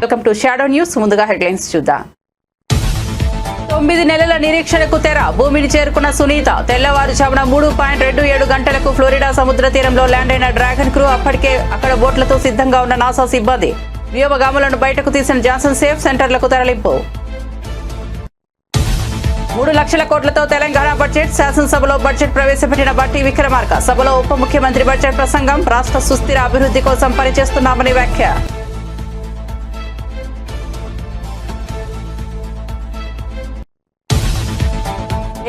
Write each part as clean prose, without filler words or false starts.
Welcome to shadow news. ముందుగా headlines చూద్దాం. 9 నెలల నిరీక్షణకు తెర. భూమిని చేరుకున్న సునీత. తెల్లవారుజామున 3.27 గంటలకు ఫ్లోరిడా సముద్ర తీరంలో ల్యాండ్ అయిన డ్రాగన్ క్రూ. అప్పటికే అక్కడ బోట్లతో సిద్ధంగా ఉన్న నాసా సిబ్బంది. వ్యోమగాములను బయటకు తీసిన జాన్సన్ సేఫ్ సెంటర్లకు తరలింపు. 3 లక్షల కోట్లతో తెలంగాణ బడ్జెట్. శాసనసభలో బడ్జెట్ ప్రవేశపెట్టిన బట్టి విక్రమార్క. సభలో ఉప ముఖ్యమంత్రి బడ్జెట్ ప్రసంగం. రాష్ట్ర సుస్థిర అభివృద్ధి కోసం పనిచేస్తున్నామని వ్యాఖ్య.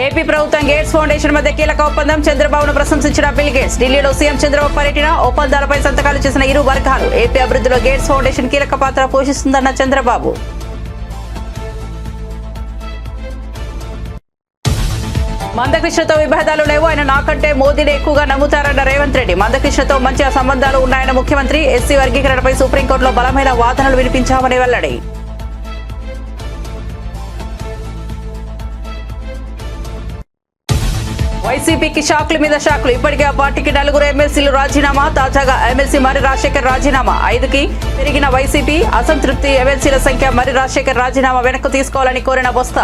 ఏపీ ప్రభుత్వం గేట్స్ ఫౌండేషన్ మధ్య కీలక ఒప్పందం. చంద్రబాబును ప్రశంసించిన బిల్ గేట్స్. ఢిల్లీలో సీఎం చంద్రబాబు పర్యటన. ఒప్పందాలపై సంతకాలు చేసిన ఇరు వర్గాలు. ఏపీ అభివృద్ధిలో గేట్స్ ఫౌండేషన్ కీలక పాత్ర పోషిస్తుందన్న చంద్రబాబు. మందకృష్ణతో విభేదాలు లేవు. ఆయన నాకంటే మోదీని ఎక్కువగా నమ్ముతారన్న రేవంత్ రెడ్డి. మందకృష్ణతో మంచి సంబంధాలు ఉన్నాయన్న ముఖ్యమంత్రి. ఎస్సీ వర్గీకరణపై సుప్రీంకోర్టులో బలమైన వాదనలు వినిపించామని వెల్లడి. వైసీపీకి షాక్ల మీద షాక్లు. ఇప్పటికే ఆ పార్టీకి 4 ఎమ్మెల్సీలు రాజీనామా. తాజాగా ఎమ్మెల్సీ మరి రాజశేఖర్ రాజీనామా. 5కి పెరిగిన వైసీపీ. అసంతృప్తి ఎమ్మెల్సీల సంఖ్య. మరి రాజశేఖర్ రాజీనామా వెనక్కు తీసుకోవాలని కోరిన బొత్స.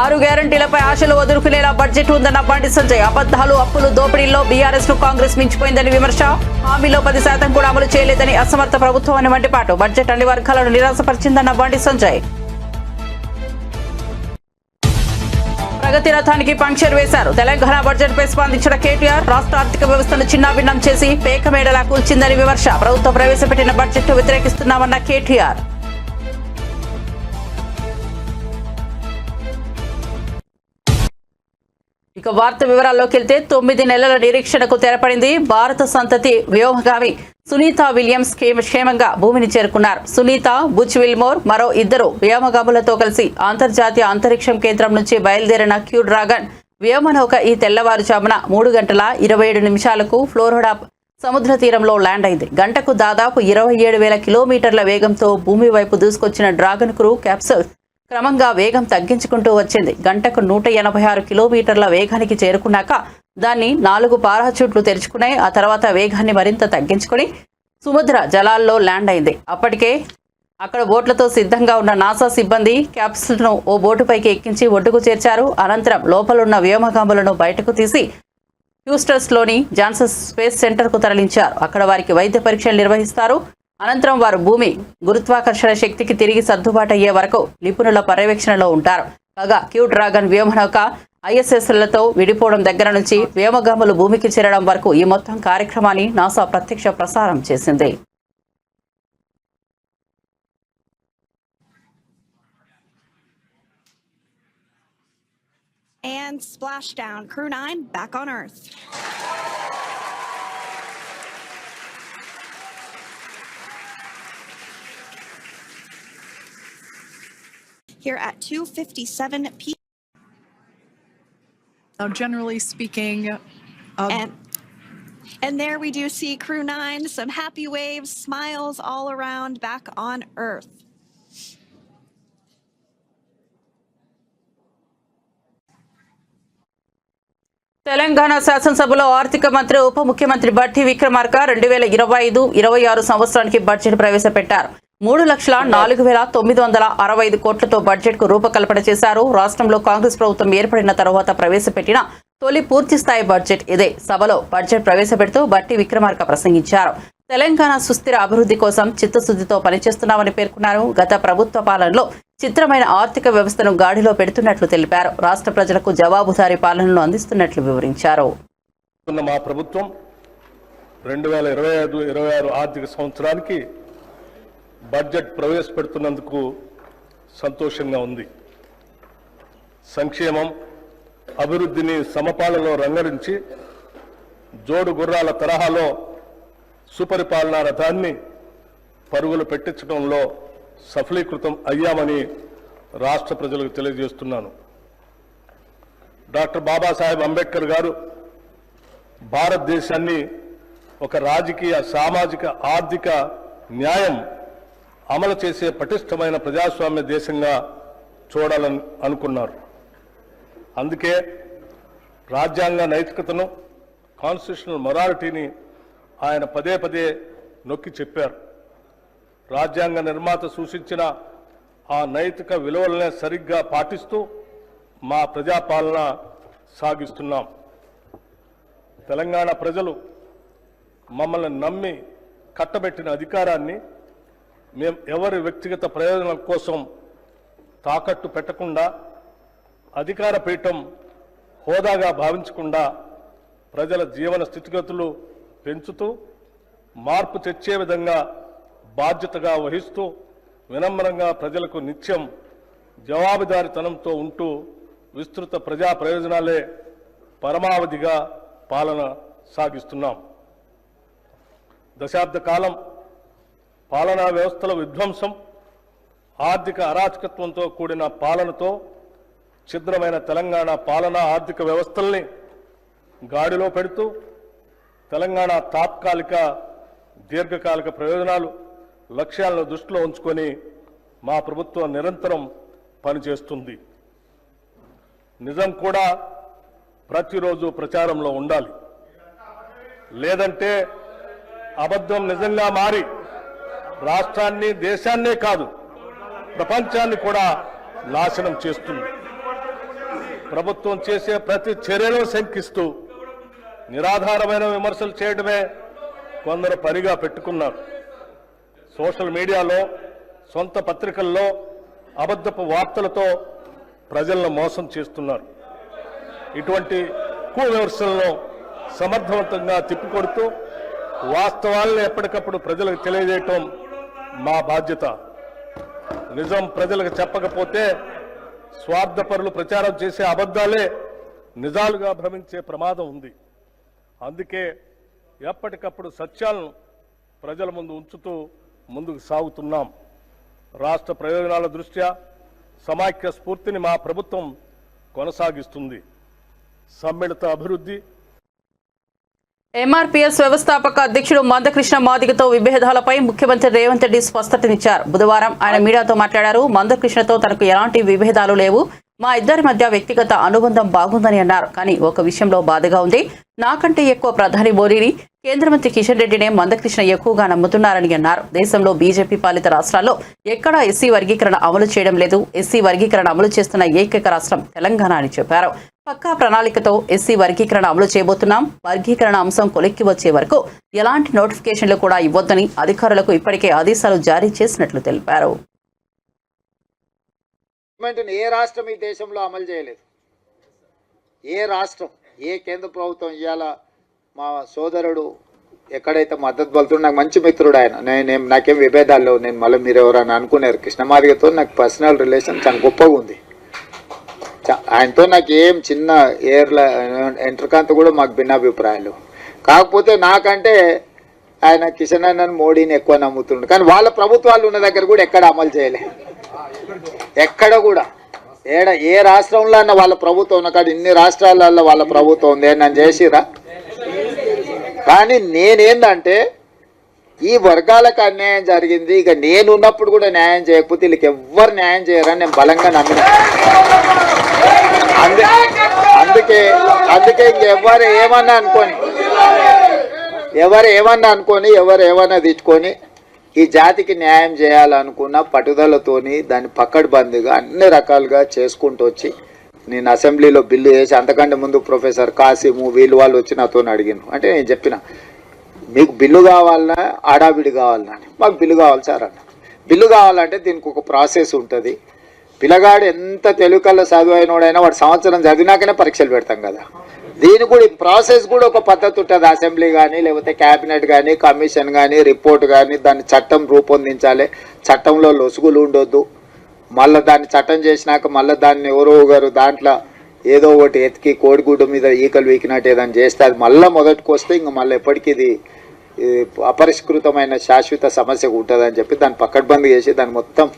6 గ్యారంటీలపై ఆశలు వదులుకునేలా బడ్జెట్ ఉందన్న బండి సంజయ్. అబద్దాలు, అప్పులు, దోపిడీల్లో బీఆర్ఎస్ ను కాంగ్రెస్ మించిపోయిందని విమర్శ. హామీలో 10% కూడా అమలు చేయలేదని అసమర్థ ప్రభుత్వం అని మండిపాటు. బడ్జెట్ అన్ని వర్గాలను నిరాశపరిచిందన్న బండి సంజయ్. ప్రగతి రథానికి పంక్చర్ వేశారు. తెలంగాణ బడ్జెట్ పై స్పందించిన కేటీఆర్. రాష్ట్ర ఆర్థిక వ్యవస్థను చిన్నాభిన్నం చేసి పేకమేడలా కూల్చిందని విమర్శ. ప్రభుత్వం ప్రవేశపెట్టిన బడ్జెట్ వ్యతిరేకిస్తున్నామన్న కేటీఆర్. ఇక వార్త వివరాల్లోకి వెళ్తే 9 నెలల నిరీక్షణకు తెరపడింది. భారత సంతతి వ్యోమగామి సునీత విలియమ్స్ క్షేమంగా భూమిని చేరుకున్నారు. సునీత, బుచ్ విల్మోర్ మరో 2 వ్యోమగాములతో కలిసి అంతర్జాతీయ అంతరిక్షం కేంద్రం నుంచి బయలుదేరిన క్యూ డ్రాగన్ వ్యోమనౌక ఈ తెల్లవారుజామున 3:27 ఫ్లోరిడా సముద్ర తీరంలో ల్యాండ్ అయింది. గంటకు దాదాపు 27,000 కిలోమీటర్ల వేగంతో భూమి వైపు దూసుకొచ్చిన డ్రాగన్ క్రూ క్యాప్సూల్ క్రమంగా వేగం తగ్గించుకుంటూ వచ్చింది. గంటకు 186 కిలోమీటర్ల వేగానికి చేరుకున్నాక దాన్ని 4 పారాచూట్లు తెరుచుకున్నాయి. ఆ తర్వాత వేగాన్ని మరింత తగ్గించుకుని సముద్ర జలాల్లో ల్యాండ్ అయింది. అప్పటికే అక్కడ బోట్లతో సిద్ధంగా ఉన్న నాసా సిబ్బంది క్యాప్సూల్ను ఓ బోటుపైకి ఎక్కించి ఒడ్డుకు చేర్చారు. అనంతరం లోపలున్న వ్యోమగాములను బయటకు తీసి హ్యూస్టన్లోని జాన్సన్ స్పేస్ సెంటర్కు తరలించారు. అక్కడ వారికి వైద్య పరీక్షలు నిర్వహిస్తారు. అనంతరం వారు భూమి గురుత్వాకర్షణ శక్తికి తిరిగి సర్దుబాటు అయ్యే వరకు నిపుణుల పర్యవేక్షణలో ఉంటారు. కాగా క్యూ డ్రాగన్ వ్యోమనౌక ఐఎస్ఎస్లతో విడిపోవడం దగ్గర నుంచి వ్యోమగాములు భూమికి చేరడం వరకు ఈ మొత్తం కార్యక్రమాన్ని నాసా ప్రత్యక్ష ప్రసారం చేసింది. And splashdown, Crew 9 back on Earth. Here at 2:57 p.m. Now, generally speaking, and there we do see Crew 9, some happy waves, smiles all around back on Earth. Telangana శాసనసభలో ఆర్థిక మంత్రి ఉప ముఖ్యమంత్రి బట్టి విక్రమార్క 2025-26 సంవత్సరానికి బడ్జెట్ ప్రవేశపెట్టారు. 3,04,965 కోట్లతో బడ్జెట్ కు రూపకల్పన చేశారు. రాష్ట్రంలో కాంగ్రెస్ ప్రభుత్వం ఏర్పడిన తర్వాత ప్రవేశపెట్టిన తొలి పూర్తిస్థాయి బడ్జెట్ ఇదే. సభలో బడ్జెట్ ప్రవేశపెడుతూ బట్టి విక్రమార్క ప్రసంగించారు. తెలంగాణ సుస్థిర అభివృద్ధి కోసం చిత్తశుద్ధితో పనిచేస్తున్నామని పేర్కొన్నారు. గత ప్రభుత్వ పాలనలో చిత్రమైన ఆర్థిక వ్యవస్థను గాడిలో పెడుతున్నట్లు తెలిపారు. రాష్ట్ర ప్రజలకు జవాబుదారీ పాలనను అందిస్తున్నట్లు వివరించారు. మా ప్రభుత్వం 2025-26 ఆర్థిక సంవత్సరానికి బడ్జెట్ ప్రవేశపెడుతున్నందుకు సంతోషంగా ఉంది. సంక్షేమం, అభివృద్ధిని సమపాలలో రంగరించి జోడు గుర్రాల తరహాలో సుపరిపాలనా రథాన్ని పరుగులు పెట్టించడంలో సఫలీకృతం అయ్యామని రాష్ట్ర ప్రజలకు తెలియజేస్తున్నాను. డాక్టర్ బాబాసాహెబ్ అంబేద్కర్ గారు భారతదేశాన్ని ఒక రాజకీయ, సామాజిక, ఆర్థిక న్యాయం అమలు చేసే పటిష్టమైన ప్రజాస్వామ్య దేశంగా చూడాలని అనుకున్నారు. అందుకే రాజ్యాంగ నైతికతను, కాన్స్టిట్యూషనల్ మొరాలిటీని ఆయన పదే పదే నొక్కి చెప్పారు. రాజ్యాంగ నిర్మాత సూచించిన ఆ నైతిక విలువలనే సరిగ్గా పాటిస్తూ మా ప్రజాపాలన సాగిస్తున్నాం. తెలంగాణ ప్రజలు మమ్మల్ని నమ్మి కట్టబెట్టిన అధికారాన్ని మేము ఎవరి వ్యక్తిగత ప్రయోజనాల కోసం తాకట్టు పెట్టకుండా, అధికార పీఠం హోదాగా భావించకుండా ప్రజల జీవన స్థితిగతులు పెంచుతూ మార్పు తెచ్చే విధంగా బాధ్యతగా వహిస్తూ వినమ్రంగా ప్రజలకు నిత్యం జవాబుదారీతనంతో ఉంటూ విస్తృత ప్రజా ప్రయోజనాలే పరమావధిగా పాలన సాగిస్తున్నాం. దశాబ్ద కాలం పాలనా వ్యవస్థల విధ్వంసం, ఆర్థిక అరాచకత్వంతో కూడిన పాలనతో ఛిద్రమైన తెలంగాణ పాలనా ఆర్థిక వ్యవస్థల్ని గాడిలో పెడుతూ తెలంగాణ తాత్కాలిక దీర్ఘకాలిక ప్రయోజనాలు లక్ష్యాలను దృష్టిలో ఉంచుకొని మా ప్రభుత్వం నిరంతరం పనిచేస్తుంది. నిజం కూడా ప్రతిరోజు ప్రచారంలో ఉండాలి. లేదంటే అబద్ధం నిజంగా మారి రాష్ట్రాన్ని, దేశాన్నే కాదు ప్రపంచాన్ని కూడా నాశనం చేస్తుంది. ప్రభుత్వం చేసే ప్రతి చర్యలో శంకిస్తూ నిరాధారమైన విమర్శలు చేయడమే కొందరు పనిగా పెట్టుకున్నారు. సోషల్ మీడియాలో, సొంత పత్రికల్లో అబద్ధపు వార్తలతో ప్రజలను మోసం చేస్తున్నారు. ఇటువంటి విమర్శలను సమర్థవంతంగా తిప్పికొడుతూ వాస్తవాలను ఎప్పటికప్పుడు ప్రజలకు తెలియజేయటం మా బాధ్యత. నిజం ప్రజలకు చెప్పకపోతే స్వార్థపరులు ప్రచారం చేసే అబద్ధాలే నిజాలుగా భ్రమించే ప్రమాదం ఉంది. అందుకే ఎప్పటికప్పుడు సత్యాలను ప్రజల ముందు ఉంచుతూ ముందుకు సాగుతున్నాం. రాష్ట్ర ప్రయోజనాల దృష్ట్యా సమాఖ్య స్ఫూర్తిని మా ప్రభుత్వం కొనసాగిస్తుంది. సమ్మిళిత అభివృద్ధి. ఎంఆర్పీఎస్ వ్యవస్థాపక అధ్యక్షుడు మందకృష్ణ మాదిగతో విభేదాలపై ముఖ్యమంత్రి రేవంత్ రెడ్డి స్పష్టతనిచ్చారు. బుధవారం ఆయన మీడియాతో మాట్లాడారు. మందకృష్ణతో తనకు ఎలాంటి విభేదాలు లేవు, మా ఇద్దరి మధ్య వ్యక్తిగత అనుబంధం బాగుందని అన్నారు. కానీ ఒక విషయంలో బాధగా ఉంది. నాకంటే ఎక్కువ ప్రధాని మోడీని, కేంద్ర మంత్రి కిషన్ రెడ్డినే మందకృష్ణ ఎక్కువగా నమ్ముతున్నారని అన్నారు. దేశంలో బీజేపీ పాలిత రాష్ట్రాల్లో ఎక్కడా ఎస్సీ వర్గీకరణ అమలు చేయడం లేదు. ఎస్సీ వర్గీకరణ అమలు చేస్తున్న ఏకైక రాష్ట్రం తెలంగాణ అని చెప్పారు. పక్కా ప్రణాళికతో ఎస్సీ వర్గీకరణ అమలు చేయబోతున్నాం. వర్గీకరణ అంశం కొలిక్కి వచ్చే వరకు ఎలాంటి నోటిఫికేషన్లు కూడా ఇవ్వొద్దని అధికారులకు ఇప్పటికే ఆదేశాలు జారీ చేసినట్లు తెలిపారు. ఏ రాష్ట్రం ఈ దేశంలో అమలు చేయలేదు. ఏ రాష్ట్రం, ఏ కేంద్ర ప్రభుత్వం ఇవాళ మా సోదరుడు ఎక్కడైతే మద్దతు పలుతుండో, నాకు మంచి మిత్రుడు ఆయన, నాకేం విభేదాలు లేవు. నేను మళ్ళీ మీరు ఎవరైనా అనుకున్నారు, కృష్ణమాదిగతో నాకు పర్సనల్ రిలేషన్ చాలా గొప్పగా ఉంది. ఆయనతో నాకు ఏం చిన్న ఎంట్రకాంత కూడా మాకు భిన్నాభిప్రాయాలు. కాకపోతే నాకంటే ఆయన కిషన్ అన్నను, మోడీని ఎక్కువ నమ్ముతుండు. కానీ వాళ్ళ ప్రభుత్వాలు ఉన్న దగ్గర కూడా ఎక్కడ అమలు చేయలే. ఎక్కడ కూడా ఏ రాష్ట్రంలో అన్న వాళ్ళ ప్రభుత్వం ఉన్న కాడ, ఇన్ని రాష్ట్రాలలో వాళ్ళ ప్రభుత్వం ఉంది, నన్ను చేసిరా. కానీ నేనేందంటే ఈ వర్గాలకు అన్యాయం జరిగింది, ఇక నేను ఉన్నప్పుడు కూడా న్యాయం చేయకపోతే వీళ్ళకి ఎవ్వరు న్యాయం చేయరని నేను బలంగా నమ్మిన. అందుకే ఇంకెవ్వరు ఏమన్నా అనుకొని ఎవరు ఏమన్నా తెచ్చుకొని ఈ జాతికి న్యాయం చేయాలనుకున్న పట్టుదలతోని దాన్ని పక్కడ్బందీగా అన్ని రకాలుగా చేసుకుంటూ వచ్చి నేను అసెంబ్లీలో బిల్లు చేసి, అంతకంటే ముందు ప్రొఫెసర్ కాసిము వాళ్ళు వచ్చి నాతో అడిగిన. అంటే నేను చెప్పిన, మీకు బిల్లు కావాలన్నా ఆడాబిడి కావాలన్నా అని. మాకు బిల్లు కావాలి సార్ అన్న. బిల్లు కావాలంటే దీనికి ఒక ప్రాసెస్ ఉంటుంది. పిల్లగాడు ఎంత తెలుగుకల్లా చదువైనోడైనా వాడు సంవత్సరం చదివినాకనే పరీక్షలు పెడతాం కదా. దీని కూడా ఈ ప్రాసెస్ కూడా ఒక పద్ధతి ఉంటుంది. అసెంబ్లీ కానీ, లేకపోతే క్యాబినెట్ కానీ, కమిషన్ కానీ, రిపోర్ట్ కానీ, దాన్ని చట్టం రూపొందించాలి. చట్టంలో లొసుగులు ఉండొద్దు. మళ్ళీ దాన్ని చట్టం చేసినాక మళ్ళీ దాన్ని ఎవరో గారు దాంట్లో ఏదో ఒకటి ఎతికి కోడిగుడ్డు మీద ఈకలు వీకినట్టు ఏదైనా చేస్తే అది మళ్ళీ మొదటికి వస్తే ఇంక మళ్ళీ ఎప్పటికీ ఇది అపరిష్కృతమైన శాశ్వత సమస్య ఉంటుందని చెప్పి దాన్ని పక్కడ్బందీ చేసి దాన్ని మొత్తం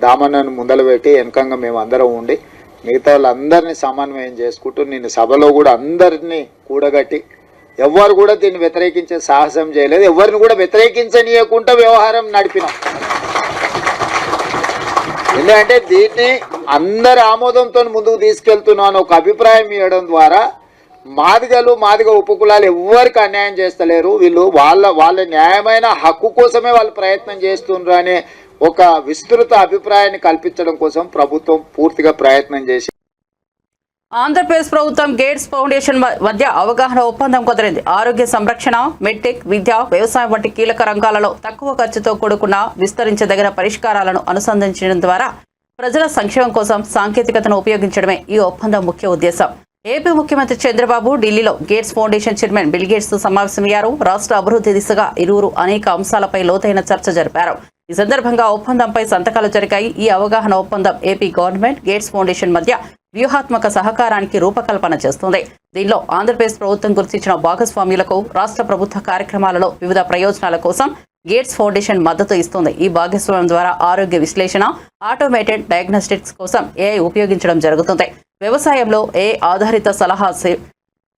దామన్నను ముందలు పెట్టి వెనకంగా మేము అందరం ఉండి మిగతా వాళ్ళందరినీ సమన్వయం చేసుకుంటూ నేను సభలో కూడా అందరినీ కూడగట్టి ఎవరు కూడా దీన్ని వ్యతిరేకించే సాహసం చేయలేదు. ఎవరిని కూడా వ్యతిరేకించనీయకుండా వ్యవహారం నడిపినాం. ఎందుకంటే దీన్ని అందరి ఆమోదంతో ముందుకు తీసుకెళ్తున్నాను ఒక అభిప్రాయం ఇవ్వడం ద్వారా మాదిగ ఉపకులాలు ఎవ్వరికి అన్యాయం చేస్తలేరు. వీళ్ళు వాళ్ళ న్యాయమైన హక్కు కోసమే వాళ్ళు ప్రయత్నం చేస్తున్నారు అనే ఒక విస్తృత అభిప్రాయాన్ని కల్పించడం కోసం ప్రభుత్వం పూర్తిగా ప్రయత్నం చేసి ఆంధ్రప్రదేశ్ ప్రభుత్వం గేట్స్ ఫౌండేషన్ మధ్య అవగాహన ఒప్పందం కుదిరింది. ఆరోగ్య సంరక్షణ, మెడ్టెక్, విద్య, వ్యవసాయం వంటి కీలక రంగాలలో తక్కువ ఖర్చుతో కూడుకున్న విస్తరించదగిన పరిష్కారాలను అనుసంధానించడం ద్వారా ప్రజల సంక్షేమం కోసం సాంకేతికతను ఉపయోగించడమే ఈ ఒప్పందం ముఖ్య ఉద్దేశం. ఏపీ ముఖ్యమంత్రి చంద్రబాబు ఢిల్లీలో gates foundation chairman bill gates తో సమావేశమయ్యారు. రాష్ట్ర అభివృద్ధి దిశగా ఇరువురు అనేక అంశాలపై లోతైన చర్చ జరిపారు. ఈ సందర్భంగా ఒప్పందంపై సంతకాలు జరిగాయి. ఈ అవగాహన ఒప్పందం ఏపీ గవర్నమెంట్, గేట్స్ ఫౌండేషన్ మధ్య వ్యూహాత్మక సహకారానికి రూపకల్పన చేస్తుంది. దీనిలో ఆంధ్రప్రదేశ్ ప్రభుత్వం గుర్తించిన భాగస్వామ్యులకు రాష్ట్ర ప్రభుత్వ కార్యక్రమాలలో వివిధ ప్రయోజనాల కోసం గేట్స్ ఫౌండేషన్ మద్దతు ఇస్తుంది. ఈ భాగస్వామ్యం ద్వారా ఆరోగ్య విశ్లేషణ, ఆటోమేటెడ్ డయాగ్నోస్టిక్స్ కోసం ఏఐ ఉపయోగించడం జరుగుతుంది. వ్యవసాయంలో ఏఐ ఆధారిత సలహా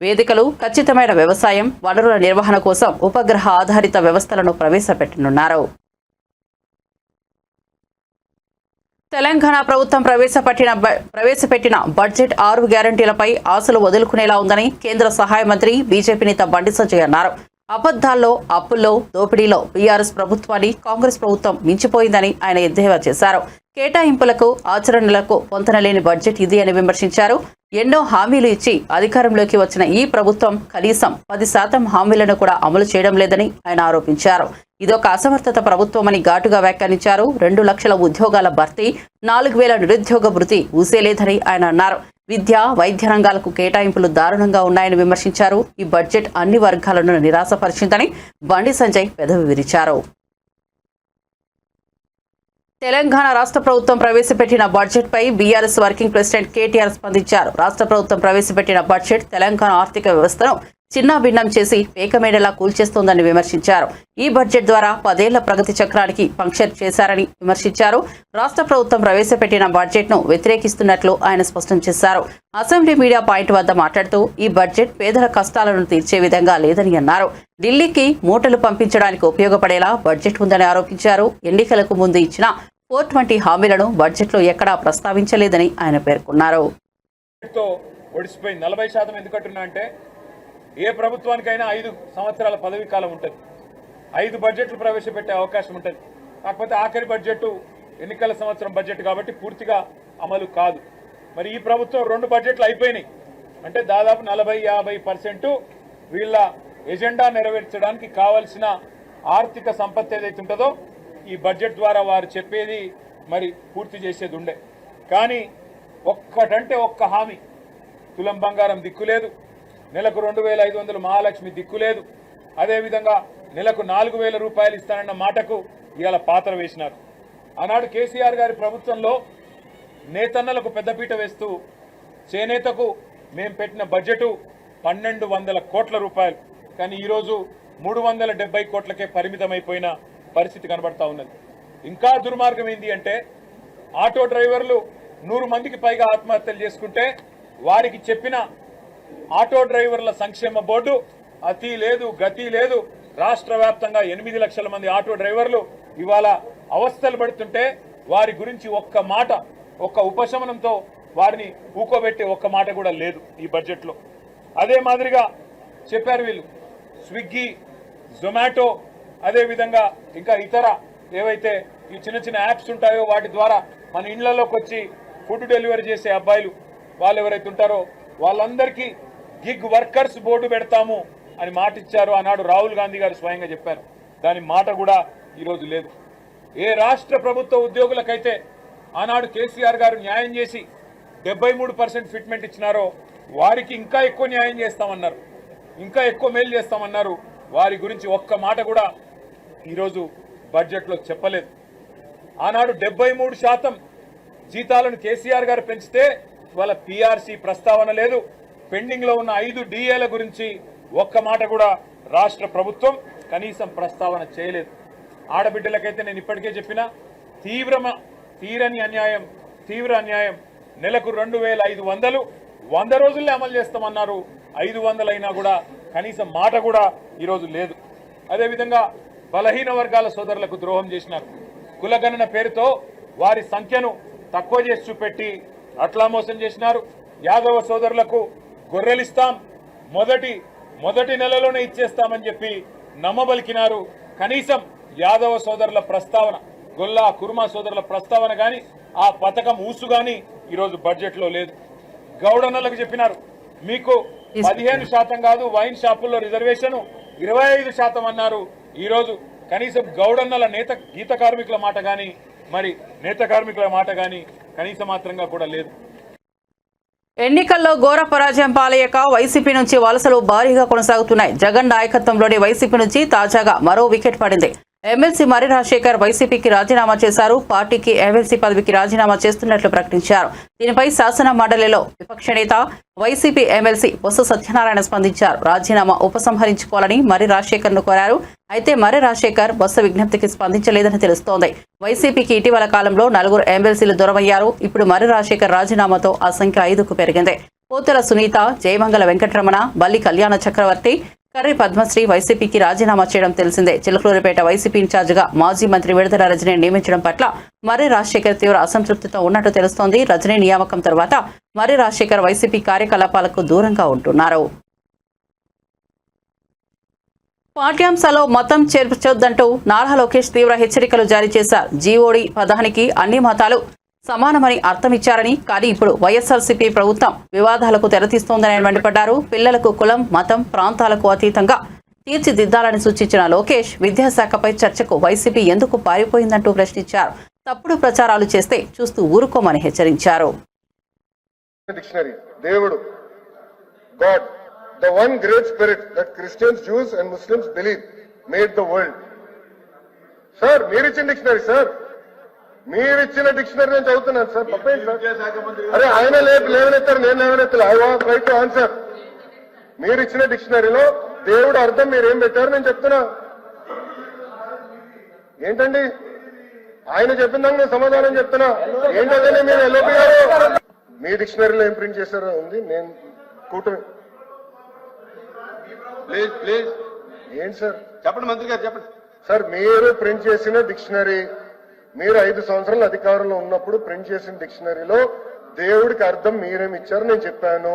వేదికలు, ఖచ్చితమైన వ్యవసాయం వనరుల నిర్వహణ కోసం ఉపగ్రహ ఆధారిత వ్యవస్థలను ప్రవేశపెట్టనున్నారు. తెలంగాణ ప్రభుత్వం ప్రవేశపెట్టిన బడ్జెట్ 6 గ్యారంటీలపై ఆశలు వదులుకునేలా ఉందని కేంద్ర సహాయ మంత్రి బీజేపీ నేత బండి సంజయ్ అన్నారు. అబద్దాల్లో, అప్పుల్లో, దోపిడీలో బీఆర్ఎస్ ప్రభుత్వాన్ని కాంగ్రెస్ ప్రభుత్వం మించిపోయిందని ఆయన ఎద్దేవా చేశారు. కేటాయింపులకు, ఆచరణలకు పొంతనలేని బడ్జెట్ ఇది అని విమర్శించారు. ఎన్నో హామీలు ఇచ్చి అధికారంలోకి వచ్చిన ఈ ప్రభుత్వం కనీసం 10% హామీలను కూడా అమలు చేయడం లేదని ఆయన ఆరోపించారు. ఇదొక అసమర్థత ప్రభుత్వమని ఘాటుగా వ్యాఖ్యానించారు. 2 లక్షల ఉద్యోగాల భర్తీ, 4,000 నిరుద్యోగ భృతి ఊసేలేదని ఆయన అన్నారు. విద్య, వైద్య రంగాలకు కేటాయింపులు దారుణంగా ఉన్నాయని విమర్శించారు. ఈ బడ్జెట్ అన్ని వర్గాలను నిరాశపరిచిందని బండి సంజయ్ పెదవి విరిచారు. తెలంగాణ రాష్ట్ర ప్రభుత్వం ప్రవేశపెట్టిన బడ్జెట్ పై బీఆర్ఎస్ వర్కింగ్ ప్రెసిడెంట్ కేటీఆర్ స్పందించారు. రాష్ట్ర ప్రభుత్వం ప్రవేశపెట్టిన బడ్జెట్ తెలంగాణ ఆర్థిక వ్యవస్థను చిన్నాభిన్నం చేసి పేకమేడలా కూల్చేస్తోందని విమర్శించారు. ఈ బడ్జెట్ ద్వారా 10 ఏళ్ల ప్రగతి చక్రానికి పంక్చర్ చేశారని విమర్శించారు. రాష్ట్ర ప్రభుత్వం ప్రవేశపెట్టిన బడ్జెట్ ను వ్యతిరేకిస్తున్నట్లు ఆయన స్పష్టం చేశారు. అసెంబ్లీ మీడియా పాయింట్ వద్ద మాట్లాడుతూ ఈ బడ్జెట్ పేదల కష్టాలను తీర్చే విధంగా లేదని అన్నారు. ఢిల్లీకి మూటలు పంపించడానికి ఉపయోగపడేలా బడ్జెట్ ఉందని ఆరోపించారు. ఎన్నికలకు ముందు ఇచ్చిన 420 హామీలను బడ్జెట్లో ఎక్కడా ప్రస్తావించలేదని ఆయన పేర్కొన్నారు. ఏ ప్రభుత్వానికైనా 5 సంవత్సరాల పదవీ కాలం ఉంటుంది. 5 బడ్జెట్లు ప్రవేశపెట్టే అవకాశం ఉంటుంది. కాకపోతే ఆఖరి బడ్జెట్ ఎన్నికల సంవత్సరం బడ్జెట్ కాబట్టి పూర్తిగా అమలు కాదు. మరి ఈ ప్రభుత్వం 2 బడ్జెట్లు అయిపోయినాయి అంటే దాదాపు 40-50% వీళ్ళ ఎజెండా నెరవేర్చడానికి కావలసిన ఆర్థిక సంపత్తి ఏదైతే ఉంటుందో ఈ బడ్జెట్ ద్వారా వారు చెప్పేది మరి పూర్తి చేసేది ఉండే. కానీ ఒక్కటంటే ఒక్క హామీ, తులం బంగారం దిక్కులేదు, నెలకు 2,500 మహాలక్ష్మి దిక్కులేదు, అదేవిధంగా నెలకు 4,000 రూపాయలు ఇస్తానన్న మాటకు ఇవాళ పాత్ర వేసినారు. ఆనాడు కేసీఆర్ గారి ప్రభుత్వంలో నేతన్నలకు పెద్దపీట వేస్తూ చేనేతకు మేము పెట్టిన బడ్జెటు 1,200 కోట్ల రూపాయలు, కానీ ఈరోజు 370 కోట్లకే పరిమితమైపోయిన పరిస్థితి కనబడతా ఉన్నది. ఇంకా దుర్మార్గం ఏంటి అంటే ఆటో డ్రైవర్లు 100 మందికి పైగా ఆత్మహత్యలు చేసుకుంటే వారికి చెప్పిన ఆటో డ్రైవర్ల సంక్షేమ బోర్డు అతి లేదు, గతి లేదు. రాష్ట్ర వ్యాప్తంగా 8 లక్షల మంది ఆటో డ్రైవర్లు ఇవాళ అవస్థలు పడుతుంటే వారి గురించి ఒక్క మాట, ఒక్క ఉపశమనంతో వారిని ఊకోబెట్టే ఒక్క మాట కూడా లేదు ఈ బడ్జెట్లో. అదే మాదిరిగా చెప్పారు వీళ్ళు స్విగ్గీ, జొమాటో, అదేవిధంగా ఇంకా ఇతర ఏవైతే ఈ చిన్న చిన్న యాప్స్ ఉంటాయో వాటి ద్వారా మన ఇళ్లలోకి వచ్చి ఫుడ్ డెలివరీ చేసే అబ్బాయిలు వాళ్ళు ఎవరైతే ఉంటారో వాళ్ళందరికీ గిగ్ వర్కర్స్ బోర్డు పెడతాము అని మాట ఇచ్చారు. ఆనాడు రాహుల్ గాంధీ గారు స్వయంగా చెప్పారు. దాని మాట కూడా ఈరోజు లేదు. ఏ రాష్ట్ర ప్రభుత్వ ఉద్యోగులకైతే ఆనాడు కేసీఆర్ గారు న్యాయం చేసి 73% ఫిట్మెంట్ ఇచ్చినారో వారికి ఇంకా ఎక్కువ న్యాయం చేస్తామన్నారు, ఇంకా ఎక్కువ మేలు చేస్తామన్నారు. వారి గురించి ఒక్క మాట కూడా ఈరోజు బడ్జెట్లో చెప్పలేదు. ఆనాడు 73% జీతాలను కేసీఆర్ గారు పెంచితే వాళ్ళ పీఆర్సీ ప్రస్తావన లేదు. పెండింగ్లో ఉన్న 5 డిఏల గురించి ఒక్క మాట కూడా రాష్ట్ర ప్రభుత్వం కనీసం ప్రస్తావన చేయలేదు. ఆడబిడ్డలకైతే నేను ఇప్పటికే చెప్పిన తీరని అన్యాయం, తీవ్ర అన్యాయం. నెలకు 2,500 100 రోజుల్లో అమలు చేస్తామన్నారు. 500 అయినా కూడా కనీసం మాట కూడా ఈరోజు లేదు. అదేవిధంగా బలహీన వర్గాల సోదరులకు ద్రోహం చేసినారు. కులగణన పేరుతో వారి సంఖ్యను తక్కువ చేసి చూపెట్టి అట్లా మోసం చేసినారు. యాదవ సోదరులకు గొర్రెలిస్తాం, మొదటి నెలలోనే ఇచ్చేస్తామని చెప్పి నమ్మబలికినారు. కనీసం యాదవ సోదరుల ప్రస్తావన, గొల్లా కుర్మా సోదరుల ప్రస్తావన కానీ ఆ పథకం ఊసు కానీ ఈరోజు బడ్జెట్లో లేదు. గౌడన్నలకు చెప్పినారు మీకు 15% కాదు, వైన్ షాపుల్లో రిజర్వేషన్ 25% అన్నారు. ఈరోజు కనీసం గౌడన్నల గీత కార్మికుల మాట కానీ నేత కార్మికుల మాట కానీ కనీస మాత్రంగా కూడా లేదు. ఎన్నికల్లో ఘోర పరాజయం పాలయ్యాక వైసీపీ నుంచి వలసలు భారీగా కొనసాగుతున్నాయి. జగన్ నాయకత్వంలోని వైసీపీ నుంచి తాజాగా మరో వికెట్ పడింది. ఎమ్మెల్సీ మర్రి రాజశేఖర్ వైసీపీకి రాజీనామా చేశారు. పార్టీకి ఎమ్మెల్సీ పదవికి రాజీనామా చేస్తున్నట్లు ప్రకటించారు. దీనిపై శాసన మండలిలో విపక్ష నేత వైసీపీ ఎమ్మెల్సీ బొత్స సత్యనారాయణ స్పందించారు. రాజీనామా ఉపసంహరించుకోవాలని మర్రి రాజశేఖర్ ను కోరారు. అయితే మర్రి రాజశేఖర్ బొత్స విజ్ఞప్తికి స్పందించలేదని తెలుస్తోంది. వైసీపీకి ఇటీవల కాలంలో 4 ఎమ్మెల్సీలు దూరమయ్యారు. ఇప్పుడు మర్రి రాజశేఖర్ రాజీనామాతో ఆ సంఖ్య 5కు పెరిగింది. పోతల సునీత, జయమంగళ వెంకటరమణ, బల్లి కళ్యాణ చక్రవర్తి, కర్రి పద్మశ్రీ వైసీపీకి రాజీనామా చేయడం తెలిసిందే. చిలకలూరిపేట వైసీపీ ఇన్ఛార్జిగా మాజీ మంత్రి విడుదల రజనీ నియమించడం పట్ల మర్రి రాజశేఖర్ తీవ్ర అసంతృప్తితో ఉన్నట్టు తెలుస్తోంది. రజనీ నియామకం తర్వాత మర్రి రాజశేఖర్ వైసీపీ కార్యకలాపాలకు దూరంగా ఉంటున్నారు. పాఠ్యాంశాల్లో మతం చేర్చొద్దంటూ నారా లోకేష్ తీవ్ర హెచ్చరికలు జారీ చేశారు. జీఓడీ పదానికి అన్ని మతాలు సమానమని అర్థమిచ్చారని, కానీ ఇప్పుడు వైఎస్ఆర్సీపీ ప్రభుత్వం వివాదాలకు తెరతీస్తోందని ఆయన మండిపడ్డారు. పిల్లలకు కులం, మతం, ప్రాంతాలకు అతీతంగా తీర్చిదిద్దాలని సూచించిన లోకేష్ విద్యాశాఖపై చర్చకు వైసీపీ ఎందుకు పారిపోయిందంటూ ప్రశ్నించారు. తప్పుడు ప్రచారాలు చేస్తే చూస్తూ ఊరుకోమని హెచ్చరించారు. దేవుడు, God, the one great spirit that Christians, Jews and Muslims believe made the world. Sir, మీరిచ్చిన డిక్షనరీ సార్, మీరిచ్చిన డిక్షనరీ నేను చదువుతున్నాను సార్. తప్పేంటి సార్? అరే ఆయన లేవనెత్తారు, నేను లేవనెత్తాను. I want right to answer. మీరిచ్చిన డిక్షనరీలో దేవుడు అర్థం మీరేం పెట్టారు నేను చెప్తున్నా. ఏంటండి ఆయన చెప్పిన దానికి నేను సమాధానం చెప్తున్నా. ఏంటంటే మీరు ఎల్ఓపి గారు మీ డిక్షనరీలో ఏం ప్రింట్ చేశారో ఉంది. నేను కూటమి ప్లీజ్ ఏంటి సార్ చెప్పండి, మంత్రి గారు చెప్పండి సార్. మీరు ప్రింట్ చేసిన డిక్షనరీ, మీరు 5 సంవత్సరాల అధికారంలో ఉన్నప్పుడు ప్రింట్ చేసిన డిక్షనరీలో దేవుడికి అర్థం మీరేమి ఇచ్చారు నేను చెప్పాను.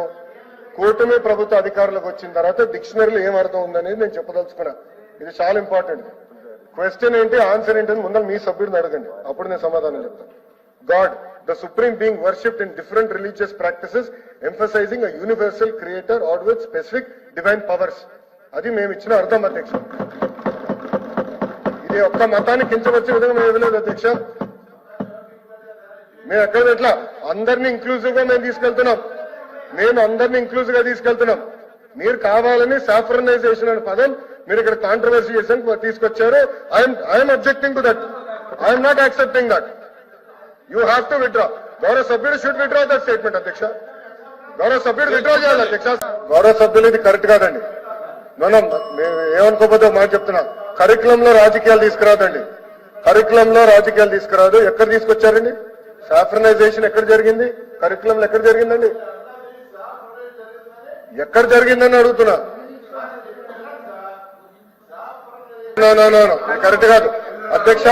కూటమి ప్రభుత్వ అధికారులకు వచ్చిన తర్వాత డిక్షనరీలో ఏం అర్థం ఉందనేది నేను చెప్పదలుచుకున్నా. ఇది చాలా ఇంపార్టెంట్. క్వశ్చన్ ఏంటి, ఆన్సర్ ఏంటి అని ముందర మీ సభ్యుడిని అడగండి, అప్పుడు నేను సమాధానం చెప్తాను. God, the supreme being worshipped in different religious practices, emphasizing a universal creator or with specific divine powers. అది మేము ఇచ్చిన అర్థం అధ్యక్ష. ఇది ఒక్క మతాన్ని కించవచ్చే విధంగా మేము ఇవ్వలేదు అధ్యక్ష. మేము ఎక్కడ ఎట్లా అందరినీ ఇంక్లూజివ్ గా మేము తీసుకెళ్తున్నాం. మీరు కావాలని సాఫ్రనైజేషన్ అనే పదం మీరు ఇక్కడ కాంట్రవర్సీ చేసాను తీసుకొచ్చారు. I'm objecting to that. I'm not accepting that. You have to withdraw. గౌరవ సభ్యుడు should withdraw that statement అధ్యక్ష. గౌరవ సభ్యుడు విత్డ్రా చేయాలి అధ్యక్ష. గౌరవ సభ్యులు ఇది కరెక్ట్ కాదండి. మనం ఏమనుకోకపోతే మాట చెప్తున్నా. కరికులంలో రాజకీయాలు తీసుకురాదండి. కరికులంలో రాజకీయాలు తీసుకురాదు. ఎక్కడ తీసుకొచ్చారండి? సాఫ్రనైజేషన్ ఎక్కడ జరిగింది? కరికులంలో ఎక్కడ జరిగిందండి? ఎక్కడ జరిగిందని అడుగుతున్నా. కరెక్ట్ కాదు అధ్యక్ష.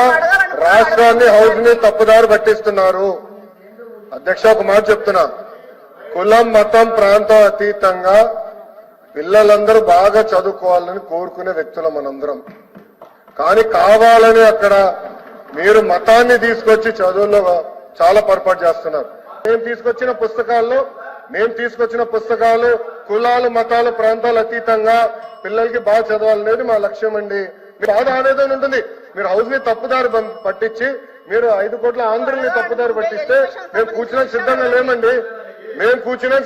రాష్ట్రాన్ని, హౌస్ ని తప్పుదారి పట్టిస్తున్నారు అధ్యక్ష. ఒక మాట చెప్తున్నా. కులం, మతం, ప్రాంతం అతీతంగా పిల్లలందరూ బాగా చదువుకోవాలని కోరుకునే వ్యక్తులు మనందరం. కానీ కావాలని అక్కడ మీరు మతాన్ని తీసుకొచ్చి చదువుల్లో చాలా పొరపాటు చేస్తున్నారు. మేము తీసుకొచ్చిన పుస్తకాలు కులాలు, మతాలు, ప్రాంతాలు అతీతంగా పిల్లలకి బాగా చదవాలనేది మా లక్ష్యం అండి. మీ బాధ అనేది ఉంటుంది. మీరు హౌస్ ని తప్పుదారి పట్టించి మీరు 5 కోట్ల ఆంధ్రుల్ని తప్పుదారి పట్టిస్తే మేము కూర్చున్నాక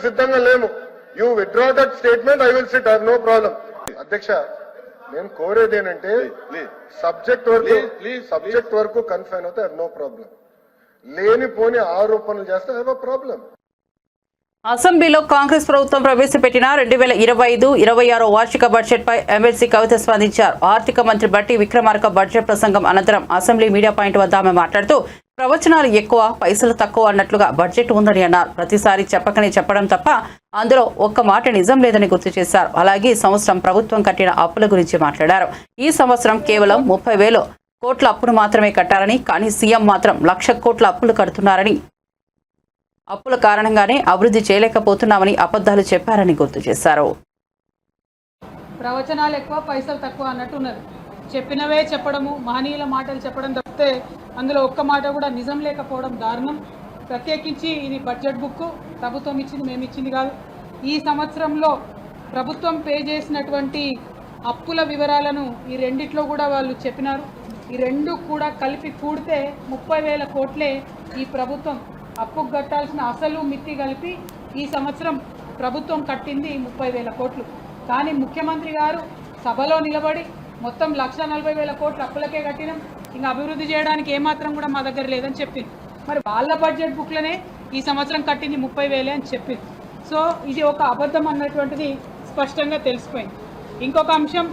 సిద్ధంగా లేము. You withdraw that statement. I will sit. I have no problem అధ్యక్ష. నేను కోరేది ఏంటంటే సబ్జెక్ట్ వరకు కన్ఫైన్ అవుతే ఐ హావ్ నో ప్రాబ్లం. లేనిపోని ఆరోపణలు చేస్తే ఐ హావ్ అ ప్రాబ్లం. అసెంబ్లీలో కాంగ్రెస్ ప్రభుత్వం ప్రవేశపెట్టిన 2025-26 వార్షిక బడ్జెట్ పై ఎమ్మెల్సీ కవిత స్పందించారు. ఆర్థిక మంత్రి బట్టి విక్రమార్క బడ్జెట్ ప్రసంగం అనంతరం అసెంబ్లీ మీడియా పాయింట్ వద్ద ఆమె మాట్లాడుతూ ప్రవచనాలు ఎక్కువ, పైసలు తక్కువ అన్నట్లుగా బడ్జెట్ ఉందని అన్నారు. ప్రతిసారి చెప్పకనే చెప్పడం తప్ప అందులో ఒక్క మాట నిజం లేదని గుర్తు చేశారు. అలాగే ఈ సంవత్సరం ప్రభుత్వం కట్టిన అప్పుల గురించి మాట్లాడారు. ఈ సంవత్సరం కేవలం 30,000 కోట్ల అప్పును మాత్రమే కట్టారని, కానీ సీఎం మాత్రం 1,00,000 కోట్ల అప్పులు కడుతున్నారని, అప్పుల కారణంగానే అభివృద్ధి చేయలేకపోతున్నామని అబద్ధాలు చెప్పారని గుర్తు చేశారు. ప్రవచనాలు ఎక్కువ పైసలు తక్కువ అన్నట్టు ఉన్నది. చెప్పినవే చెప్పడము, మహనీయుల మాటలు చెప్పడం తప్పితే అందులో ఒక్క మాట కూడా నిజం లేకపోవడం దారుణం. ప్రత్యేకించి ఇది బడ్జెట్ బుక్, ప్రభుత్వం ఇచ్చింది, మేము ఇచ్చింది కాదు. ఈ సంవత్సరంలో ప్రభుత్వం పే చేసినటువంటి అప్పుల వివరాలను ఈ రెండిట్లో కూడా వాళ్ళు చెప్పినారు. ఈ రెండు కూడా కలిపి కూడితే 30,000 కోట్లే ఈ ప్రభుత్వం అప్పుకు కట్టాల్సిన అసలు మిత్తి కలిపి ఈ సంవత్సరం ప్రభుత్వం కట్టింది 30,000 కోట్లు. కానీ ముఖ్యమంత్రి గారు సభలో నిలబడి మొత్తం 1,40,000 కోట్లు అప్పులకే కట్టినాం, ఇంకా అభివృద్ధి చేయడానికి ఏమాత్రం కూడా మా దగ్గర లేదని చెప్పింది. మరి వాళ్ళ బడ్జెట్ బుక్లనే ఈ సంవత్సరం కట్టింది 30,000 అని చెప్పింది. సో ఇది ఒక అబద్ధం అన్నటువంటిది స్పష్టంగా తెలిసిపోయింది. ఇంకొక అంశం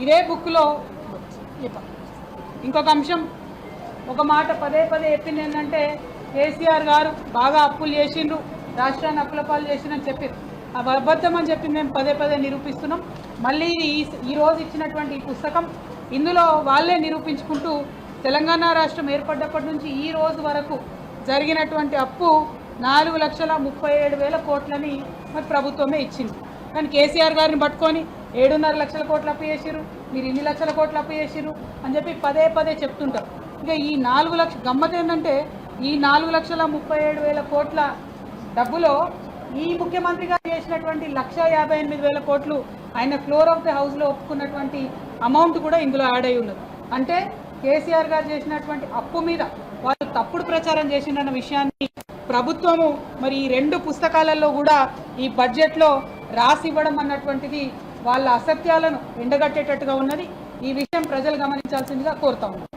ఇదే బుక్లో ఒక మాట పదే చెప్పింది ఏంటంటే కేసీఆర్ గారు బాగా అప్పులు చేసిండ్రు, రాష్ట్రాన్ని అప్పుల పాలు చేసిండ్రని చెప్పింది. అబద్ధం అని చెప్పి మేము పదే నిరూపిస్తున్నాం. మళ్ళీ ఈ రోజు ఇచ్చినటువంటి ఈ పుస్తకం ఇందులో వాళ్ళే నిరూపించుకుంటూ తెలంగాణ రాష్ట్రం ఏర్పడ్డప్పటి నుంచి ఈ రోజు వరకు జరిగినటువంటి అప్పు 4,37,000 కోట్లని మరి ప్రభుత్వమే ఇచ్చింది. కానీ కేసీఆర్ గారిని పట్టుకొని 7.5 లక్షల కోట్లు అప్పు చేసిరు, మీరు ఇన్ని లక్షల కోట్లు అప్పు చేసిరు అని చెప్పి పదే చెప్తుంటారు. ఇంకా ఈ 4 లక్షల గమ్మత్ ఏంటంటే ఈ 4,37,000 కోట్ల డబ్బులో ఈ ముఖ్యమంత్రి గారు చేసినటువంటి 1,58,000 కోట్లు ఆయన ఫ్లోర్ ఆఫ్ ద హౌస్లో ఒప్పుకున్నటువంటి అమౌంట్ కూడా ఇందులో యాడ్ అయి ఉన్నది. అంటే కేసీఆర్ గారు చేసినటువంటి అప్పు మీద వాళ్ళు తప్పుడు ప్రచారం చేసిందన్న విషయాన్ని ప్రభుత్వము మరి ఈ రెండు పుస్తకాలలో కూడా ఈ బడ్జెట్లో రాసి ఇవ్వడం అన్నటువంటిది వాళ్ళ అసత్యాలను ఎండగట్టేటట్టుగా ఉన్నది. ఈ విషయం ప్రజలు గమనించాల్సిందిగా కోరుతా ఉన్నాం.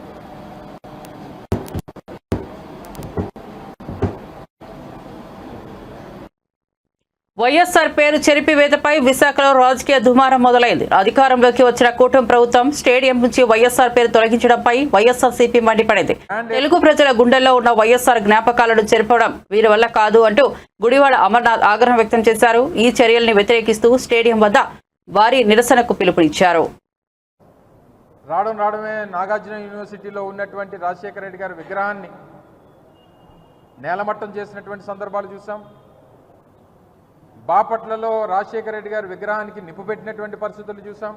వైఎస్ఆర్ పేరు చెరిపివేతపై విశాఖలో రాజకీయ దుమారం మొదలైంది. అధికారంలోకి వచ్చిన కూటమి ప్రభుత్వం స్టేడియం నుంచి వైఎస్ఆర్ పేరు తొలగించడంపై వైఎస్ఆర్సీపీ మండిపడింది. తెలుగు ప్రజల గుండెల్లో ఉన్న వైఎస్ఆర్ జ్ఞాపకాలను చెరపడం వీరి వల్ల కాదు అంటూ గుడివాడ అమర్నాథ్ ఆగ్రహం వ్యక్తం చేశారు. ఈ చర్యల్ని వ్యతిరేకిస్తూ స్టేడియం వద్ద భారీ నిరసనకు పిలుపునిచ్చారు. రావడమే నాగార్జున యూనివర్సిటీలో ఉన్నటువంటి రాజశేఖర రెడ్డి గారి విగ్రహాన్ని నేలమట్టం చేసినటువంటి సందర్భాలు చూసాం. బాపట్లలో రాజశేఖర రెడ్డి గారి విగ్రహానికి నిప్పు పెట్టినటువంటి పరిస్థితులు చూసాం.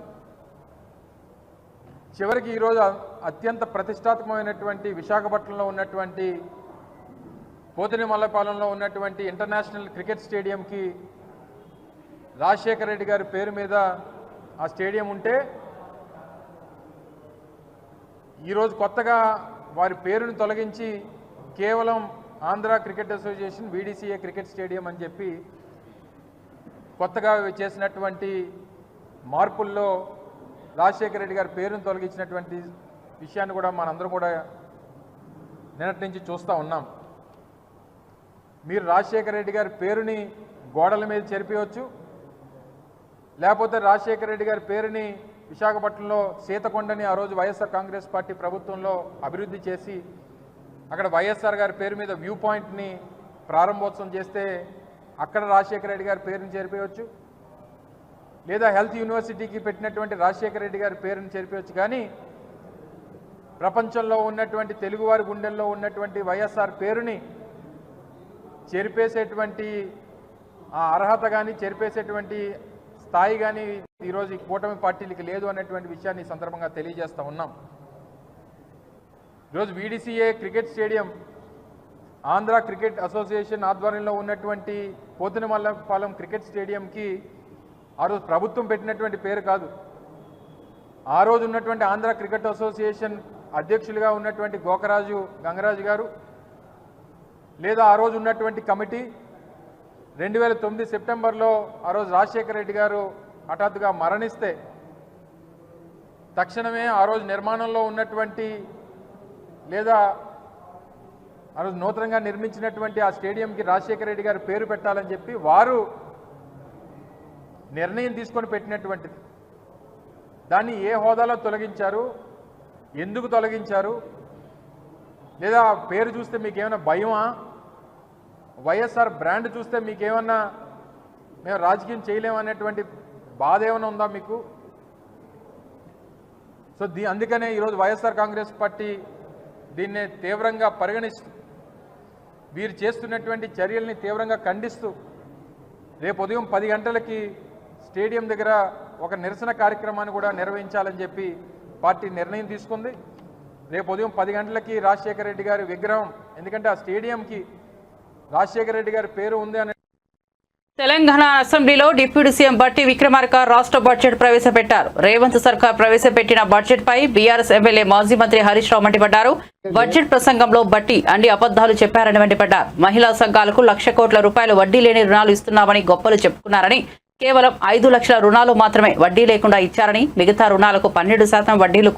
చివరికి ఈరోజు అత్యంత ప్రతిష్టాత్మకమైనటువంటి విశాఖపట్నంలో ఉన్నటువంటి పోతినిమల్లపాలెంలో ఉన్నటువంటి ఇంటర్నేషనల్ క్రికెట్ స్టేడియంకి రాజశేఖర రెడ్డి గారి పేరు మీద ఆ స్టేడియం ఉంటే ఈరోజు కొత్తగా వారి పేరును తొలగించి కేవలం Andhra cricket association VDCA cricket stadium అని చెప్పి కొత్తగా చేసినటువంటి మార్పుల్లో రాజశేఖర రెడ్డి గారి పేరును తొలగించినటువంటి విషయాన్ని కూడా మనందరం కూడా నిన్నటి నుంచి చూస్తూ ఉన్నాం. మీరు రాజశేఖర రెడ్డి గారి పేరుని గోడల మీద చెరిపేయవచ్చు, లేకపోతే రాజశేఖర రెడ్డి గారి పేరుని విశాఖపట్నంలో సీతకొండని ఆ రోజు వైఎస్ఆర్ కాంగ్రెస్ పార్టీ ప్రభుత్వంలో అభివృద్ధి చేసి అక్కడ వైఎస్ఆర్ గారి పేరు మీద వ్యూ పాయింట్ని ప్రారంభోత్సవం చేస్తే అక్కడ రాజశేఖర రెడ్డి గారి పేరుని చేరిపోయవచ్చు, లేదా హెల్త్ యూనివర్సిటీకి పెట్టినటువంటి రాజశేఖర రెడ్డి గారి పేరుని చేరిపోయవచ్చు. కానీ ప్రపంచంలో ఉన్నటువంటి తెలుగువారి గుండెల్లో ఉన్నటువంటి వైఎస్ఆర్ పేరుని చెరిపేసేటువంటి ఆ అర్హత కానీ చెరిపేసేటువంటి స్థాయి కానీ ఈరోజు ఈ కూటమి పార్టీలకి లేదు అనేటువంటి విషయాన్ని ఈ సందర్భంగా తెలియజేస్తూ ఉన్నాం. ఈరోజు VDCA cricket stadium Andhra cricket association ఆధ్వర్యంలో ఉన్నటువంటి పోతినిమల్లపాలెం క్రికెట్ స్టేడియంకి ఆ రోజు ప్రభుత్వం పెట్టినటువంటి పేరు కాదు. ఆ రోజు ఉన్నటువంటి ఆంధ్ర క్రికెట్ అసోసియేషన్ అధ్యక్షులుగా ఉన్నటువంటి గోకరాజు గంగరాజు గారు, లేదా ఆ రోజు ఉన్నటువంటి కమిటీ 2009 సెప్టెంబర్లో ఆ రోజు రాజశేఖర రెడ్డి గారు హఠాత్తుగా మరణిస్తే తక్షణమే ఆ రోజు నిర్మాణంలో ఉన్నటువంటి లేదా ఆ రోజు నూతనంగా నిర్మించినటువంటి ఆ స్టేడియంకి రాజశేఖర రెడ్డి గారి పేరు పెట్టాలని చెప్పి వారు నిర్ణయం తీసుకొని పెట్టినటువంటిది. దాన్ని ఏ హోదాలో తొలగించారు, ఎందుకు తొలగించారు, లేదా పేరు చూస్తే మీకేమైనా భయమా, వైఎస్ఆర్ బ్రాండ్ చూస్తే మీకేమన్నా మేము రాజకీయం చేయలేమనేటువంటి బాధ ఏమైనా ఉందా మీకు? సో అందుకనే ఈరోజు వైఎస్ఆర్ కాంగ్రెస్ పార్టీ దీన్ని తీవ్రంగా పరిగణిస్తూ వీరు చేస్తున్నటువంటి చర్యల్ని తీవ్రంగా ఖండిస్తూ రేపు ఉదయం 10 గంటలకి స్టేడియం దగ్గర ఒక నిరసన కార్యక్రమాన్ని కూడా నిర్వహించాలని చెప్పి పార్టీ నిర్ణయం తీసుకుంది. రేపు ఉదయం 10 గంటలకి రాజశేఖర రెడ్డి గారి విగ్రహం, ఎందుకంటే ఆ స్టేడియంకి రాజశేఖర రెడ్డి గారి పేరు ఉంది అనే తెలంగాణ అసెంబ్లీలో డిప్యూటీ సీఎం బట్టి విక్రమార్క రాష్ట్ర బడ్జెట్ ప్రవేశపెట్టారు. రేవంత్ సర్కార్ ప్రవేశపెట్టిన బడ్జెట్ పై బీఆర్ఎస్ ఎమ్మెల్యే మాజీ మంత్రి హరీష్ రావు మండిపడ్డారు. బడ్జెట్ ప్రసంగంలో బట్టి అన్ని అబద్దాలు చెప్పారని మండిపడ్డారు. మహిళా సంఘాలకు 1,00,000 కోట్ల రూపాయలు వడ్డీ లేని రుణాలు ఇస్తున్నామని గొప్పలు చెప్పుకున్నారని, కేవలం 5 లక్షల రుణాలు మాత్రమే వడ్డీ లేకుండా ఇచ్చారని, మిగతా రుణాలకు 12% వడ్డీలు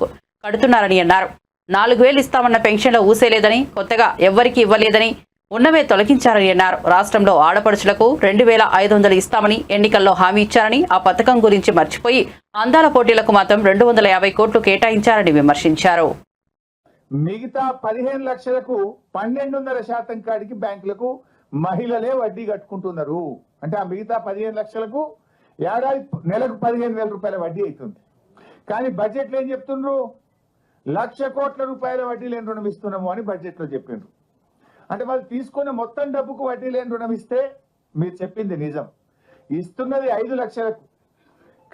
కడుతున్నారని అన్నారు. 4,000 ఇస్తామన్న పెన్షన్లో ఊసేలేదని, కొత్తగా ఎవ్వరికీ ఇవ్వలేదని, ఉన్నవే తొలగించారని అన్నారు. రాష్ట్రంలో ఆడపడుచులకు 2,500 ఇస్తామని ఎన్నికల్లో హామీ ఇచ్చారని, ఆ పథకం గురించి మర్చిపోయి అందాల పోటీలకు మాత్రం 250 కోట్లు కేటాయించారని విమర్శించారు. మిగతా 15 లక్షలకు 12.5% కాడికి బ్యాంకులకు మహిళలే వడ్డీ కట్టుకుంటున్నారు. అంటే ఆ మిగతా 15 లక్షలకు నెలకు 15,000 రూపాయల వడ్డీ అవుతుంది. కానీ బడ్జెట్లో ఏం చెప్తున్నారు? 1,00,000 కోట్ల రూపాయల వడ్డీ లేని రుణం ఇస్తున్నాము అని బడ్జెట్లో చెప్పిండ్రు. అంటే వాళ్ళు తీసుకున్న మొత్తం డబ్బుకు వడ్డీ లేని రుణం ఇస్తే మీరు చెప్పింది నిజం. ఇస్తున్నది 5 లక్షలకు,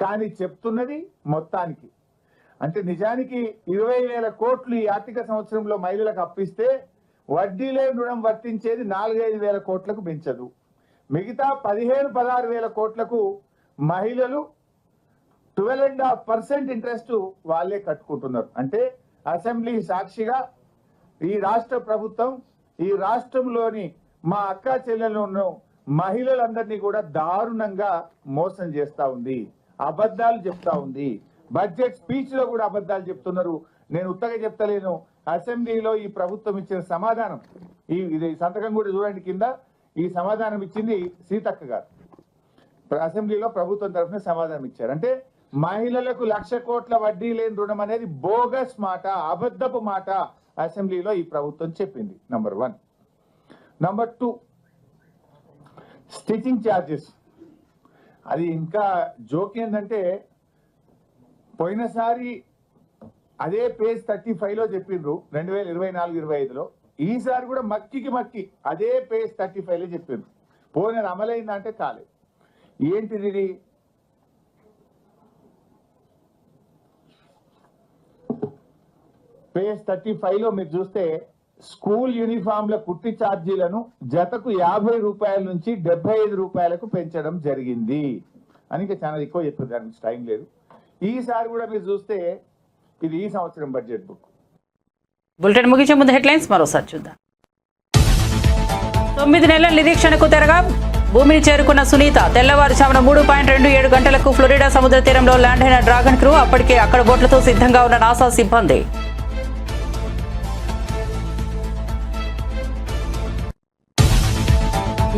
కానీ చెప్తున్నది మొత్తానికి. అంటే నిజానికి 20,000 కోట్లు ఈ ఆర్థిక సంవత్సరంలో మహిళలకు అప్పిస్తే వడ్డీ లేని రుణం వర్తించేది 4,000-5,000 కోట్లకు పెంచదు. మిగతా 15,000-16,000 కోట్లకు మహిళలు 12.5% ఇంట్రెస్ట్ వాళ్ళే కట్టుకుంటున్నారు. అంటే అసెంబ్లీ సాక్షిగా ఈ రాష్ట్ర ప్రభుత్వం ఈ రాష్ట్రంలోని మా అక్క చెల్లెలను మహిళలందరినీ కూడా దారుణంగా మోసం చేస్తా ఉంది, అబద్ధాలు చెప్తా ఉంది. బడ్జెట్ స్పీచ్ లో కూడా అబద్ధాలు చెప్తున్నారు. నేను ఉత్తగా చెప్తలేను. అసెంబ్లీలో ఈ ప్రభుత్వం ఇచ్చిన సమాధానం, ఇది సంతకం కూడా చూడండి కింద, ఈ సమాధానం ఇచ్చింది సీతక్క గారు. అసెంబ్లీలో ప్రభుత్వం తరఫున సమాధానం ఇచ్చారు. అంటే మహిళలకు 1,00,000 కోట్ల వడ్డీ లేని రుణం అనేది బోగస్ మాట, అబద్ధపు మాట అసెంబ్లీలో ఈ ప్రభుత్వం చెప్పింది. నంబర్ 1. Number 2, stitching charges. అది ఇంకా జోక్ ఏంటంటే, పోయినసారి అదే పేజ్ 35లో చెప్పిండ్రు 2024-25లో. ఈసారి కూడా మక్కి అదే పేజ్ 35లో చెప్పిండ్రు. పోనీ అమలైందంటే కాలేదు. ఏంటిది ఇది? పేజ్ 35లో మీరు చూస్తే స్కూల్ యూనిఫామ్ల కుట్టి ఛార్జీలను జతకు 50 రూపాయల నుంచి 75 రూపాయలకు పెంచడం జరిగింది అని ఇంకా చాలా ఎక్కువ చెప్పారు. దానికి టైం లేదు. ఈసారి కూడా మీరు చూస్తే ఇది ఈ సంవత్సరం బడ్జెట్ బుక్. బులెటిన్ ముగించే ముందు హెడ్లైన్స్ మరోసారి చూద్దాం. 9 నెలల నిరీక్షణకు తెరగా భూమిని చేరుకున్న సునీత. తెల్లవారుజామున 3.27 గంటలకు ఫ్లోరిడా సముద్ర తీరంలో ల్యాండ్ అయిన డ్రాగన్ క్రూ. అప్పటికే అక్కడ బోట్లతో సిద్ధంగా ఉన్న నాసా సిబ్బంది.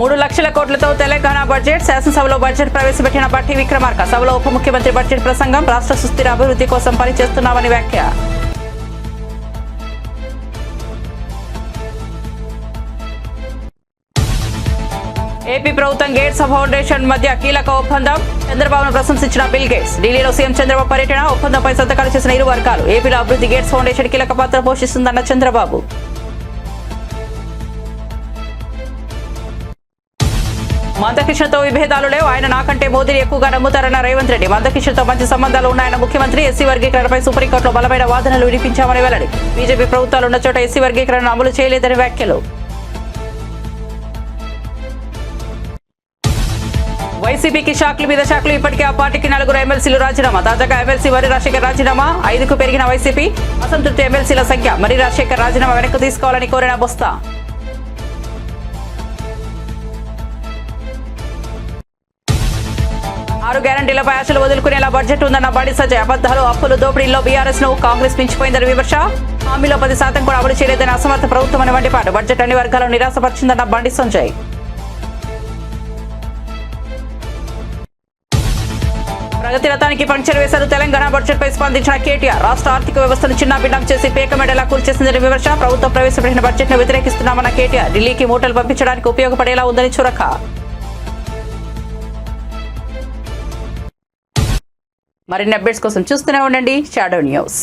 $3 లక్షల కోట్లతో తెలంగాణ బడ్జెట్. శాసనసభలో బడ్జెట్ ప్రవేశపెట్టిన బట్టి విక్రమార్క. సభలో ఉప ముఖ్యమంత్రి బడ్జెట్ ప్రసంగం. రాష్ట్ర సుస్థిర అభివృద్ధి కోసం పనిచేస్తున్నామని వ్యాఖ్య. ఏపీ ప్రభుత్వం గేట్స్ ఫౌండేషన్ మధ్య కీలక ఒప్పందం. చంద్రబాబును ప్రశంసించిన బిల్ గేట్స్. ఢిల్లీలో సీఎం చంద్రబాబు పర్యటన. ఒప్పందంపై సంతకాలు చేసిన ఇరు వర్గాలు. ఏపీలో అభివృద్ధి గేట్స్ ఫౌండేషన్ కీలక పాత్ర పోషిస్తుందన్న చంద్రబాబు. మందకృష్ణతో విభేదాలు లేవు. ఆయన నాకంటే మోదీని ఎక్కువగా నమ్ముతారన్న రేవంత్ రెడ్డి. మందకృష్ణతో మంచి సంబంధాలు ఉన్నాయన్న ముఖ్యమంత్రి. ఎస్సీ వర్గీకరణపై సుప్రీంకోర్టులో బలమైన వాదనలు వినిపించామని వెల్లడి. బీజేపీ ప్రభుత్వాలు ఉన్న చోట ఎస్సీ వర్గీకరణను అమలు చేయలేదని వ్యాఖ్యలు. వైసీపీకి షాక్లు మీద షాక్లు. ఇప్పటికే ఆ పార్టీకి 4 ఎమ్మెల్సీలు రాజీనామా. తాజాగా ఎమ్మెల్సీ మర్రి రాజశేఖర్ రాజీనామా. 5కు పెరిగిన వైసీపీ. అసంతృప్తి ఎమ్మెల్సీల సంఖ్య. మర్రి రాజశేఖర్ రాజీనామా వెనక్కు తీసుకోవాలని కోరిన బొత్స. 6 గ్యారంటీలపై ఆశలు వదులుకునేలా బడ్జెట్ ఉందన్న బండి సంజయ్. అబద్దాలు, అప్పులు, దోపిడీల్లో బీఆర్ఎస్ ను కాంగ్రెస్ మించిపోయిందని విమర్శ. హామీలో 10% కూడా అమలు చేయలేదని అసమర్థ ప్రభుత్వం అని మండిపాటు. బడ్జెట్ అన్ని వర్గాలను నిరాశపరిచిందన్న బండి సంజయ్. ప్రగతి రథానికి పంక్చర్ వేశారు. తెలంగాణ బడ్జెట్ పై స్పందించిన కేటీఆర్. రాష్ట్ర ఆర్థిక వ్యవస్థను చిన్నాభిన్నం చేసి పేకమెడలా కూల్చేసిందని విమర్శ. ప్రభుత్వం ప్రవేశపెట్టిన బడ్జెట్ ను వ్యతిరేకిస్తున్నామన్న కేటీఆర్. ఢిల్లీకి మూటలు పంపించడానికి ఉపయోగపడేలా ఉందని చురక. మరిన్ని అప్డేట్స్ కోసం చూస్తూనే ఉండండి షాడో న్యూస్.